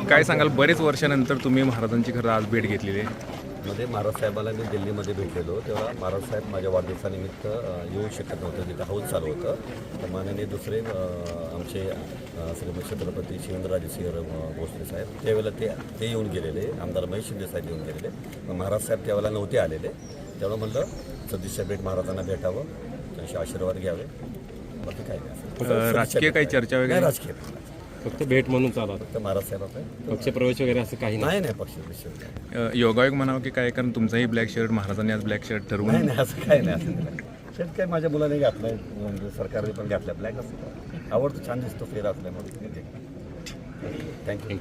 काय सांगाल, बरेच वर्षानंतर तुम्ही महाराजांची खरं आज भेट घेतलेली आहे. मध्ये महाराज साहेबाला मी दिल्लीमध्ये भेटलेलो, तेव्हा महाराज साहेब माझ्या वाढदिवसानिमित्त येऊ शकत नव्हतं, तिथं हाऊस चालू होतं. तर माननीय दुसरे आमचे श्रीमंत छत्रपती शिवेंद्रराजे सिंह भोसले साहेब त्यावेळेला ते येऊन गेलेले, आमदार महेश शिंदे साहेब येऊन गेलेले. मग महाराज साहेब त्यावेळेला नव्हते आलेले, तेव्हा म्हणलं सदिच्छा भेट महाराजांना भेटावं, त्यांचे आशीर्वाद घ्यावे, बाकी काय नाही. राजकीय काही चर्चा वगैरे? राजकीय फक्त भेट म्हणून चालत, फक्त महाराज साहेब पक्षप्रवेश वगैरे असं काही नाही. नाही पक्ष योगायोग म्हणावं की काय, कारण तुमचाही ब्लॅक शर्ट, महाराजांनी आज ब्लॅक शर्ट ठरवून. नाही असं काय नाही, असं नाही. शर्ट काय माझ्या मुलाने घातलं आहे, म्हणजे सरकारने पण घातलं, ब्लॅक असतं आवडतं, छान दिसतो, फेर असल्यामुळे. थँक्यू.